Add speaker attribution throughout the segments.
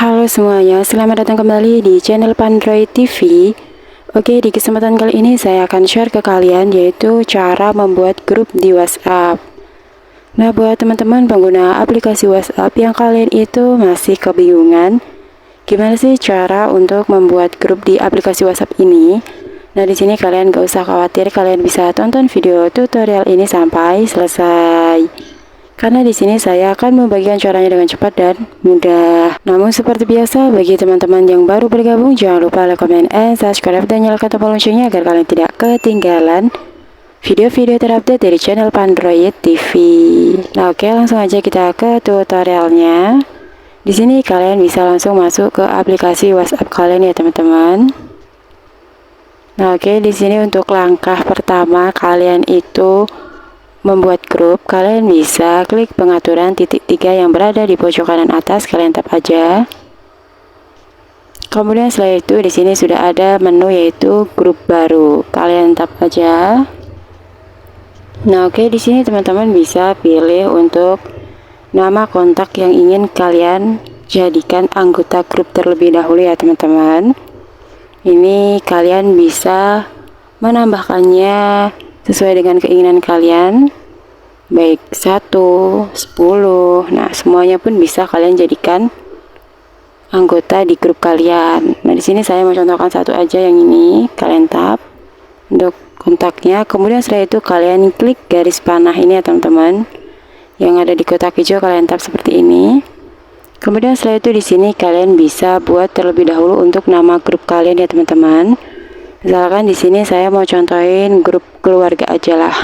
Speaker 1: Halo semuanya, selamat datang kembali di channel Pandroid TV. Oke, di kesempatan kali ini saya akan share ke kalian yaitu cara membuat grup di WhatsApp. Nah, buat teman-teman pengguna aplikasi WhatsApp yang kalian itu masih kebingungan, gimana sih cara untuk membuat grup di aplikasi WhatsApp ini? Nah, di sini kalian gak usah khawatir, kalian bisa tonton video tutorial ini sampai selesai. Karena di sini saya akan membagikan caranya dengan cepat dan mudah. Namun seperti biasa, bagi teman-teman yang baru bergabung, jangan lupa like, comment, and subscribe dan nyalakan tombol loncengnya agar kalian tidak ketinggalan video-video terupdate dari channel Pandroid TV. Nah, oke, langsung aja kita ke tutorialnya. Di sini kalian bisa langsung masuk ke aplikasi WhatsApp kalian ya teman-teman. Nah, oke, di sini untuk langkah pertama kalian itu membuat grup, kalian bisa klik pengaturan titik 3 yang berada di pojok kanan atas, kalian tap aja. Kemudian setelah itu di sini sudah ada menu yaitu grup baru, kalian tap aja. Nah, oke, di sini teman-teman bisa pilih untuk nama kontak yang ingin kalian jadikan anggota grup terlebih dahulu ya teman-teman. Ini kalian bisa menambahkannya sesuai dengan keinginan kalian, baik 1, 10. Nah, semuanya pun bisa kalian jadikan anggota di grup kalian. Nah, di sini saya mau contohkan satu aja, yang ini kalian tap untuk kontaknya. Kemudian setelah itu kalian klik garis panah ini ya teman-teman, yang ada di kotak hijau, kalian tap seperti ini. Kemudian setelah itu di sini kalian bisa buat terlebih dahulu untuk nama grup kalian ya teman-teman. Misalkan di sini saya mau contohin grup keluarga aja lah.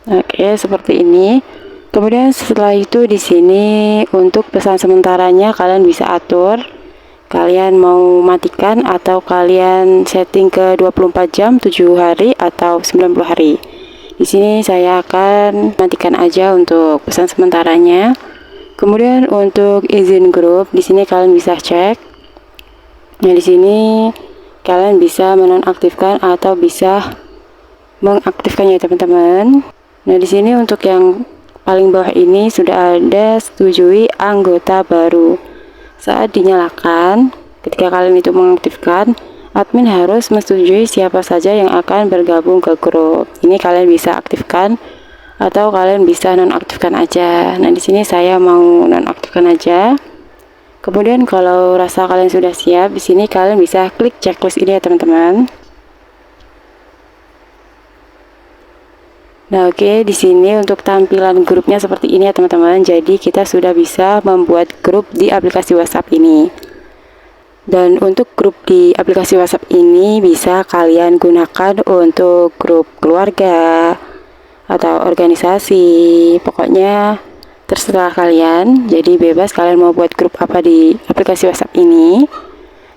Speaker 1: Oke, seperti ini. Kemudian setelah itu di sini untuk pesan sementaranya kalian bisa atur. Kalian mau matikan atau kalian setting ke 24 jam, 7 hari atau 90 hari. Di sini saya akan matikan aja untuk pesan sementaranya. Kemudian untuk izin grup di sini kalian bisa cek. Nah, di sini kalian bisa menonaktifkan atau bisa mengaktifkannya ya teman-teman. Nah, di sini untuk yang paling bawah ini sudah ada setujui anggota baru. Saat dinyalakan, ketika kalian itu mengaktifkan, admin harus menyetujui siapa saja yang akan bergabung ke grup. Ini kalian bisa aktifkan atau kalian bisa nonaktifkan aja. Nah, di sini saya mau nonaktifkan aja. Kemudian kalau rasa kalian sudah siap, di sini kalian bisa klik checklist ini ya teman-teman. Nah, oke, di sini untuk tampilan grupnya seperti ini ya teman-teman. Jadi kita sudah bisa membuat grup di aplikasi WhatsApp ini. Dan untuk grup di aplikasi WhatsApp ini bisa kalian gunakan untuk grup keluarga atau organisasi. Pokoknya terserah kalian, jadi bebas kalian mau buat grup apa di aplikasi WhatsApp ini.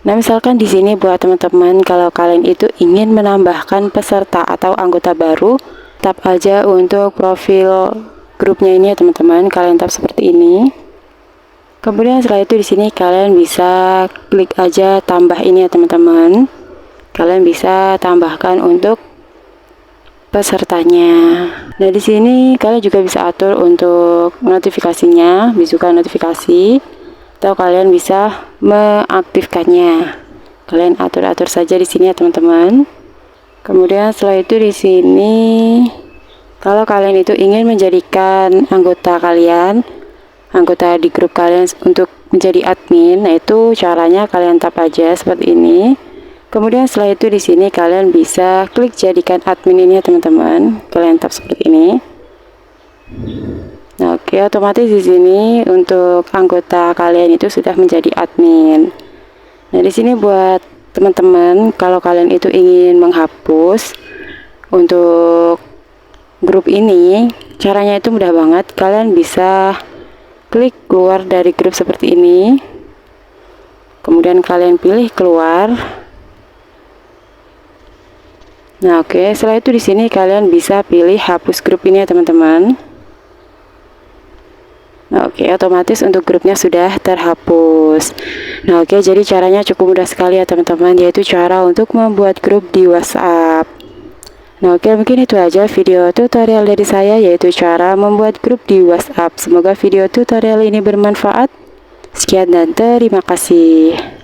Speaker 1: Nah, misalkan di sini buat teman-teman kalau kalian itu ingin menambahkan peserta atau anggota baru, tap aja untuk profil grupnya ini ya teman-teman, kalian tap seperti ini. Kemudian setelah itu di sini kalian bisa klik aja tambah ini ya teman-teman. Kalian bisa tambahkan untuk pesertanya. Nah, di sini kalian juga bisa atur untuk notifikasinya, bisukan notifikasi, atau kalian bisa mengaktifkannya. Kalian atur-atur saja di sini ya teman-teman. Kemudian setelah itu di sini kalau kalian itu ingin menjadikan anggota di grup kalian untuk menjadi admin, nah itu caranya kalian tap aja seperti ini. Kemudian setelah itu di sini kalian bisa klik jadikan admin ini ya teman-teman. Kalian tap seperti ini. Nah, oke, otomatis di sini untuk anggota kalian itu sudah menjadi admin. Nah, di sini buat teman-teman kalau kalian itu ingin menghapus untuk grup ini, caranya itu mudah banget. Kalian bisa klik keluar dari grup seperti ini. Kemudian kalian pilih keluar. Nah, oke, setelah itu di sini kalian bisa pilih hapus grup ini ya teman-teman. Nah, oke, otomatis untuk grupnya sudah terhapus. Nah, oke, jadi caranya cukup mudah sekali ya teman-teman, yaitu cara untuk membuat grup di WhatsApp. Nah, oke, mungkin itu aja video tutorial dari saya, yaitu cara membuat grup di WhatsApp. Semoga video tutorial ini bermanfaat. Sekian dan terima kasih.